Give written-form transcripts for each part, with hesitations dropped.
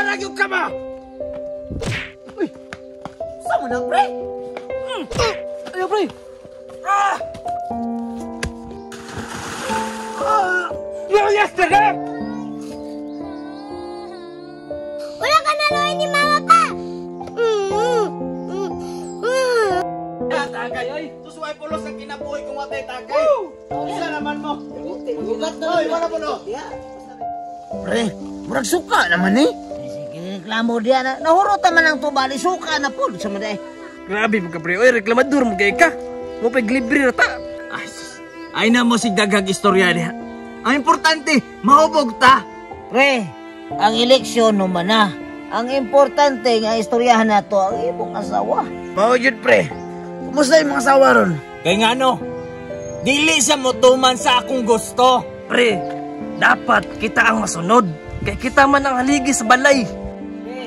nagyog ka ba? Uy! Saan mo na, pre? Ayaw, pre! Yesterday! Wala ka naluin ni Mama pa! Tagay, oy! Susuway pulos ang kinabuhay kong atay tagay! Isa naman mo! Ugat na! Oy, wala po no! Pre, murag suka naman eh. Sige, reklamo diya na. Nahurot naman ang tubali, suka na po. Sa mga Grabe mo ka, pre. Oy, reklamador mo kay ka. Mo pa libre na ta. Ay na mo si daghang istorya niya. Ang importante, mahubog ta! Pre, ang eleksyon naman na. Ang importante nga istoryahan na to ang ibong asawa. Mahujud, pre. Kumusta yung mga asawa ron? Kaya nga no, dili siya motuman sa akong gusto. Pre, dapat kita ang masunod. Kaya kita man ang haligi sa balay. Pre,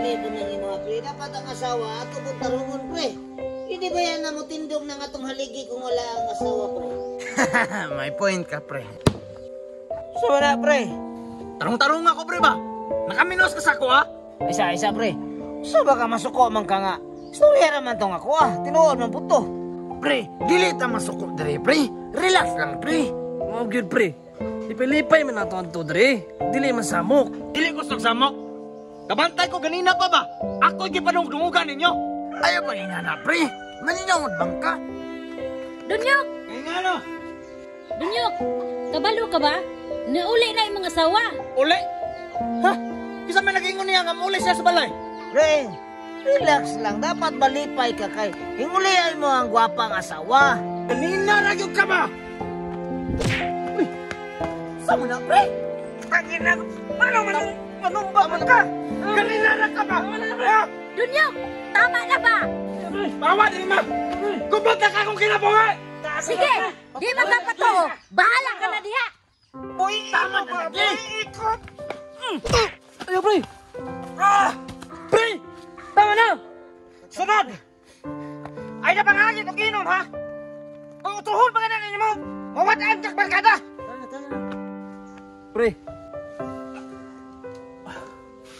libo na yung mga pre. Dapat ang asawa ato kung tarungon, pre. Hindi ba yan na mo tindog ng atong haligi kung wala ang asawa, pre? May point ka, pre. So wala, pre. Tarong-tarong ako, pre ba? Nakaminos ka sa ako, ha? Isa, pre. So baka masuko man ka nga. Istorya naman tong ako, tinuod man puto. Pre, dili ta masuko dire, pre. Relax lang, pre. Mga good, pre. Ipilipay man nato ang tudre. Dili man samok. Dili ko samok. Kabantay ko ganina pa ba? Ako gipanungdungugan ninyo. Ayaw pa na, pre. Malinaw mo bangka. Dunyok! Eh nga no? Dunyok! Kabalo ka ba? Nauli na yung mga asawa. Uli? Ha? Isa may naging niya nga uli siya sa balay. Pre, relax lang. Dapat balipay ka kay. Hingulian mo ang gwapang asawa. Kanina nagyog ka ba? Uy! Saan mo na, pre? Kanina, anong ba man ka? Kanina na ka ba? Dunyok! Tama na ba? Bawa din ma! Kubot na ka kung kinabuhay! Sige! Di magkapato! Bahala ka na diha! Uy, tama na lagi! Ikot! Ayaw, pre. Pre! Tama na! Sunod! Ay na pangangit o ginom, ha? Kung utuhon pa ka na ninyo mo, mawataan kang barkada! Pre.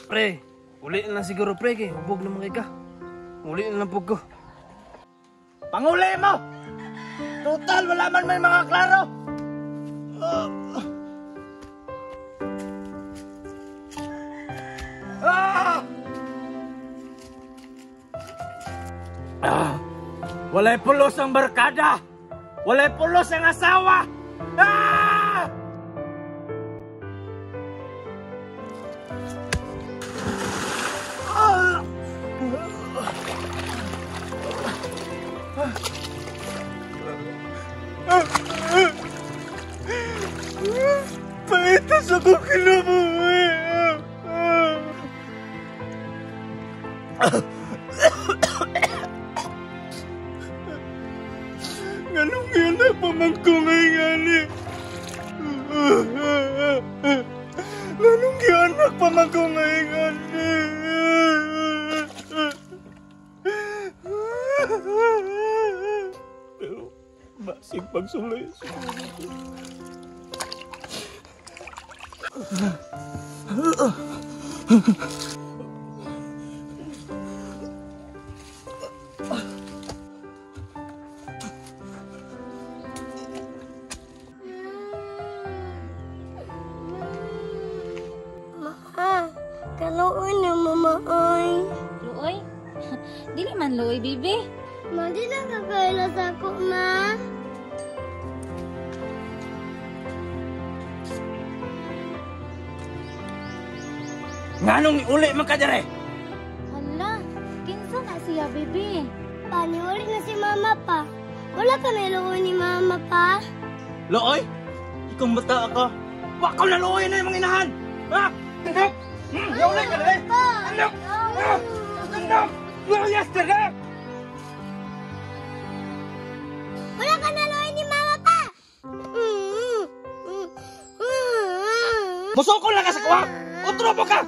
Pre. Uli na lang siguro, pre. Kaya hubog naman kay ka. Uli na lang po ko. Panguli mo! Total, wala man may mga klaro! Walay pulos ang barkada! Walay pulos ang asawa! Paitas ako kinabuhi! Ganong yan na pamangkungay nga ni. Ganong yan na pamangkungay nga ni. Pero basig pagsulay. Kaluoy na mama ay. Luoy? Dili man luoy, bibi. Ma, di na kakaila sa ako, ma. Nganong uli man ka dire? Hala, kinsa na siya, bibi. Paniuli na si mama pa. Wala ka naluoy ni mama pa. Looy? Ikaw bata ako. Wakaw na looy na yung mga inahan! Ha? Tindok! Yaulay ka dire! Tindok! Tindok! Yesterday! Wala ka naluoy ni mama pa. Musukol na ka sa kuha! Utro mo ka!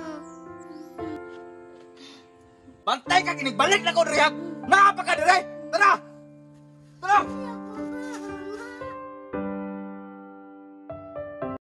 Bantay ka, kinigbalik na ko dire! Nakapa ka dire! Tara! Tara!